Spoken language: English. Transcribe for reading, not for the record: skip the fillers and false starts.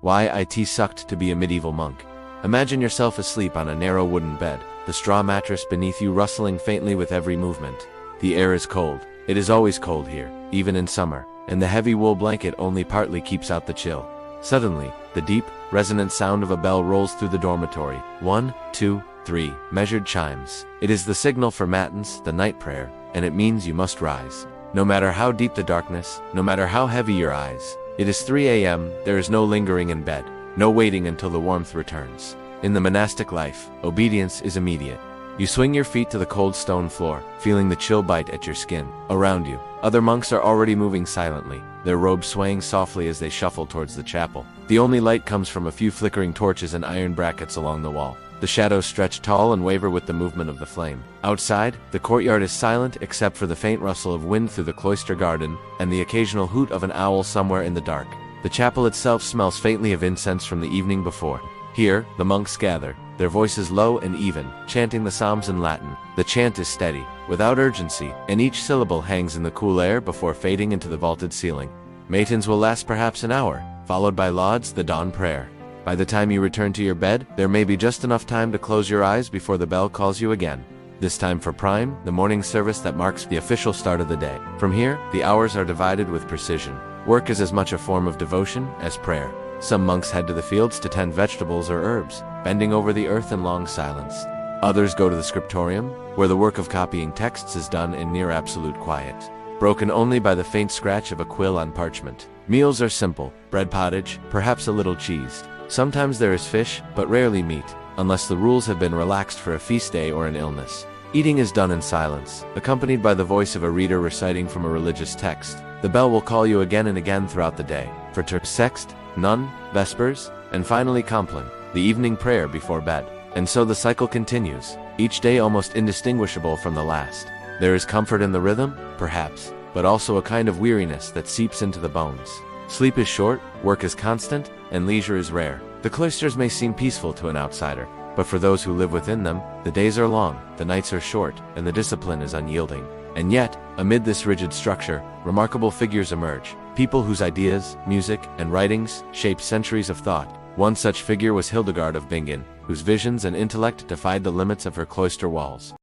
Why it sucked to be a medieval monk. Imagine yourself asleep on a narrow wooden bed, the straw mattress beneath you rustling faintly with every movement. The air is cold. It is always cold here, even in summer, and the heavy wool blanket only partly keeps out the chill. Suddenly, the deep, resonant sound of a bell rolls through the dormitory. 1, 2, 3, measured chimes. It is the signal for matins, the night prayer, and it means you must rise. No matter how deep the darkness, no matter how heavy your eyes. It is 3 a.m., there is no lingering in bed, no waiting until the warmth returns. In the monastic life, obedience is immediate. You swing your feet to the cold stone floor, feeling the chill bite at your skin. Around you, other monks are already moving silently, their robes swaying softly as they shuffle towards the chapel. The only light comes from a few flickering torches and iron brackets along the wall. The shadows stretch tall and waver with the movement of the flame. Outside, the courtyard is silent except for the faint rustle of wind through the cloister garden and the occasional hoot of an owl somewhere in the dark. The chapel itself smells faintly of incense from the evening before. Here, the monks gather, their voices low and even, chanting the psalms in Latin. The chant is steady, without urgency, and each syllable hangs in the cool air before fading into the vaulted ceiling. Matins will last perhaps an hour, followed by lauds, the dawn prayer. By the time you return to your bed, there may be just enough time to close your eyes before the bell calls you again. This time for prime, the morning service that marks the official start of the day. From here, the hours are divided with precision. Work is as much a form of devotion as prayer. Some monks head to the fields to tend vegetables or herbs, bending over the earth in long silence. Others go to the scriptorium, where the work of copying texts is done in near absolute quiet, broken only by the faint scratch of a quill on parchment. Meals are simple, bread pottage, perhaps a little cheese. Sometimes there is fish, but rarely meat, unless the rules have been relaxed for a feast day or an illness. Eating is done in silence, accompanied by the voice of a reader reciting from a religious text. The bell will call you again and again throughout the day, for sext, none, vespers, and finally compline, the evening prayer before bed. And so the cycle continues, each day almost indistinguishable from the last. There is comfort in the rhythm, perhaps, but also a kind of weariness that seeps into the bones. Sleep is short, work is constant, and leisure is rare. The cloisters may seem peaceful to an outsider, but for those who live within them, the days are long, the nights are short, and the discipline is unyielding. And yet, amid this rigid structure, remarkable figures emerge, people whose ideas, music, and writings shape centuries of thought. One such figure was Hildegard of Bingen, whose visions and intellect defied the limits of her cloister walls.